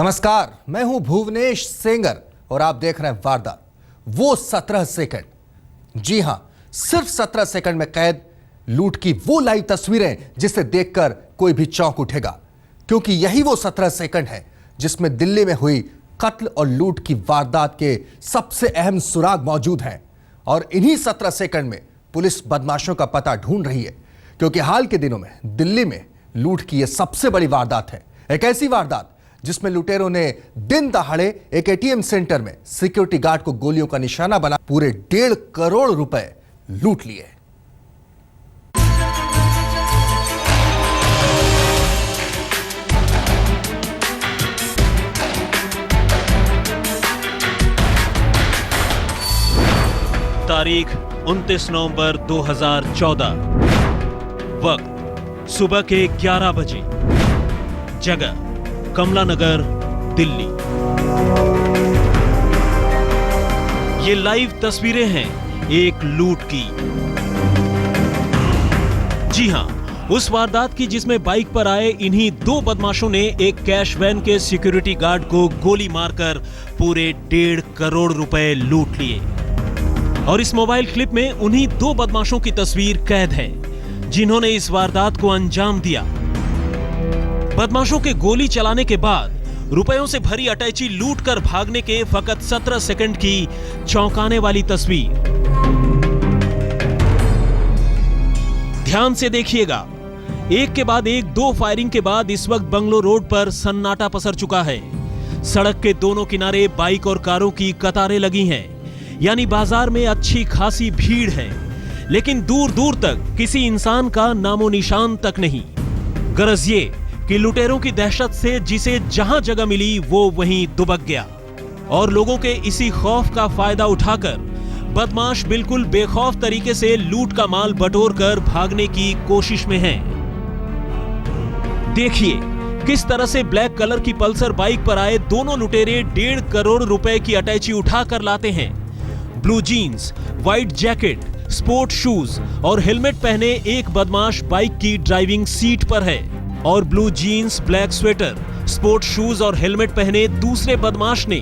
नमस्कार, मैं हूं भुवनेश सेंगर और आप देख रहे हैं वारदात वो 17 सेकंड। जी हां, सिर्फ 17 सेकंड में कैद लूट की वो लाइव तस्वीरें जिसे देखकर कोई भी चौंक उठेगा, क्योंकि यही वो 17 सेकंड है जिसमें दिल्ली में हुई कत्ल और लूट की वारदात के सबसे अहम सुराग मौजूद हैं। और इन्हीं 17 सेकंड में पुलिस बदमाशों का पता ढूंढ रही है, क्योंकि हाल के दिनों में दिल्ली में लूट की यह सबसे बड़ी वारदात है। एक ऐसी वारदात जिसमें लुटेरों ने दिन दहाड़े एक एटीएम सेंटर में सिक्योरिटी गार्ड को गोलियों का निशाना बना पूरे 1.5 करोड़ रुपए लूट लिए। तारीख 29 नवंबर 2014। वक्त सुबह के 11 बजे। जगह कमला नगर, दिल्ली। ये लाइव तस्वीरें हैं एक लूट की। जी हां, उस वारदात की जिसमें बाइक पर आए इन्हीं दो बदमाशों ने एक कैश वैन के सिक्योरिटी गार्ड को गोली मारकर पूरे 1.5 करोड़ रुपए लूट लिए। और इस मोबाइल क्लिप में उन्हीं दो बदमाशों की तस्वीर कैद है जिन्होंने इस वारदात को अंजाम दिया। बदमाशों के गोली चलाने के बाद रुपयों से भरी अटैची लूट कर भागने के फकत 17 सेकंड की चौंकाने वाली तस्वीर। ध्यान से देखिएगा, एक के बाद एक दो फायरिंग के बाद इस वक्त बंगलो रोड पर सन्नाटा पसर चुका है। सड़क के दोनों किनारे बाइक और कारों की कतारें लगी हैं, यानी बाजार में अच्छी खासी भीड़ है, लेकिन दूर दूर तक किसी इंसान का नामो निशान तक नहीं। गरज ये कि लुटेरों की दहशत से जिसे जहां जगह मिली वो वहीं दुबक गया। और लोगों के इसी खौफ का फायदा उठाकर बदमाश बिल्कुल बेखौफ तरीके से लूट का माल बटोर कर भागने की कोशिश में हैं। देखिए किस तरह से ब्लैक कलर की पल्सर बाइक पर आए दोनों लुटेरे 1.5 करोड़ रुपए की अटैची उठाकर लाते हैं। Blue jeans, white jacket, sport shoes और हेलमेट पहने एक बदमाश बाइक की ड्राइविंग सीट पर है और blue jeans, black sweater, sport shoes और हेलमेट पहने दूसरे बदमाश ने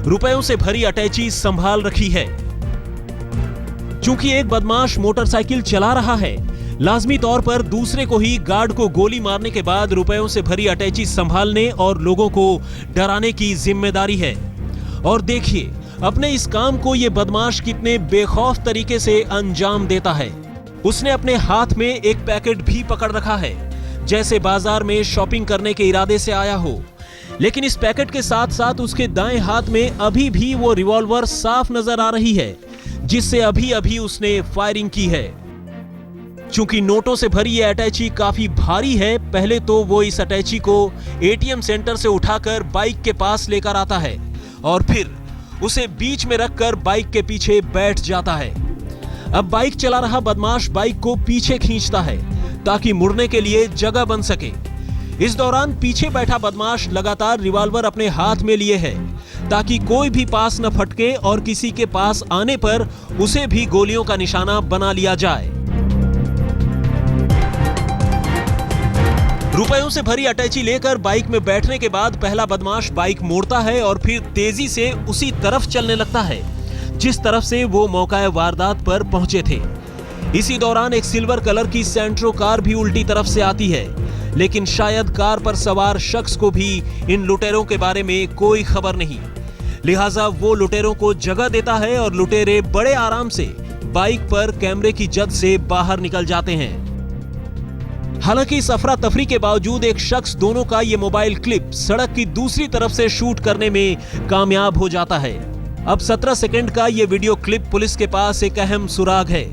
रुपयों से भरी अटैची संभाल रखी है। चूंकि एक बदमाश मोटरसाइकिल चला रहा है, लाजमी तौर पर दूसरे को ही गार्ड को गोली मारने के बाद रुपयों से भरी अटैची संभालने और लोगों को डराने की जिम्मेदारी है। और देखिए अपने इस काम को यह बदमाश कितने बेखौफ तरीके से अंजाम देता है। उसने अपने हाथ में एक पैकेट भी पकड़ रखा है, जैसे बाजार में शॉपिंग करने के इरादे से आया हो। लेकिन इस पैकेट के साथ साथ उसके दाएं हाथ में अभी भी वो रिवॉल्वर साफ नजर आ रही है, जिससे अभी अभी उसने फायरिंग की है। चूंकि नोटों से भरी ये अटैची काफी भारी है, पहले तो वो इस अटैची को एटीएम सेंटर से उठाकर बाइक के पास लेकर आता है और फिर उसे बीच में रखकर बाइक के पीछे बैठ जाता है। अब बाइक चला रहा बदमाश बाइक को पीछे खींचता है ताकि मुड़ने के लिए जगह बन सके। इस दौरान पीछे बैठा बदमाश लगातार रिवॉल्वर अपने हाथ में लिए है ताकि कोई भी पास न फटके और किसी के पास आने पर उसे भी गोलियों का निशाना बना लिया जाए। रुपयों से भरी अटैची लेकर बाइक में बैठने के बाद पहला बदमाश बाइक मोड़ता है और फिर तेजी से उसी तरफ चलने लगता है जिस तरफ से वो मौका वारदात पर पहुंचे थे। इसी दौरान एक सिल्वर कलर की सेंट्रो कार भी उल्टी तरफ से आती है, लेकिन शायद कार पर सवार शख्स को भी इन लुटेरों के बारे में कोई खबर नहीं, लिहाजा वो लुटेरों को जगह देता है और लुटेरे बड़े आराम से बाइक पर कैमरे की जद से बाहर निकल जाते हैं। हालांकि इस अफरा तफरी के बावजूद एक शख्स दोनों का ये मोबाइल क्लिप सड़क की दूसरी तरफ से शूट करने में कामयाब हो जाता है। अब 17 सेकंड का ये वीडियो क्लिप पुलिस के पास एक अहम सुराग है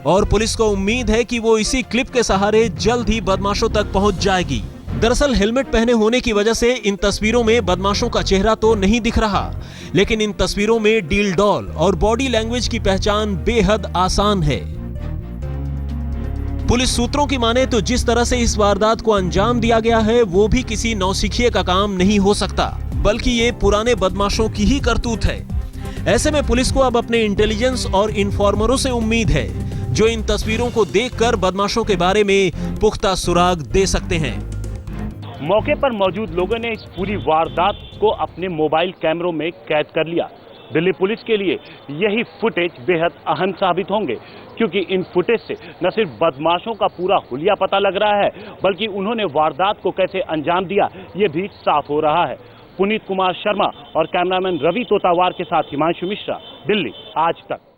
और पुलिस को उम्मीद है कि वो इसी क्लिप के सहारे जल्द ही बदमाशों तक पहुंच जाएगी। दरअसल हेलमेट पहने होने की वजह से इन तस्वीरों में बदमाशों का चेहरा तो नहीं दिख रहा, लेकिन इन तस्वीरों में डील डॉल और बॉडी लैंग्वेज की पहचान बेहद आसान है। पुलिस सूत्रों की माने तो जिस तरह से इस वारदात को अंजाम दिया गया है वो भी किसी नौसिखिए का काम नहीं हो सकता, बल्कि ये पुराने बदमाशों की ही करतूत है। ऐसे में पुलिस को अब अपने इंटेलिजेंस और इन्फॉर्मरों से उम्मीद है जो इन तस्वीरों को देखकर बदमाशों के बारे में पुख्ता सुराग दे सकते हैं। मौके पर मौजूद लोगों ने इस पूरी वारदात को अपने मोबाइल कैमरों में कैद कर लिया। दिल्ली पुलिस के लिए यही फुटेज बेहद अहम साबित होंगे, क्योंकि इन फुटेज से न सिर्फ बदमाशों का पूरा हुलिया पता लग रहा है, बल्कि उन्होंने वारदात को कैसे अंजाम दिया ये भी साफ हो रहा है। पुनीत कुमार शर्मा और कैमरामैन रवि तोतावार के साथ हिमांशु मिश्रा, दिल्ली आज तक।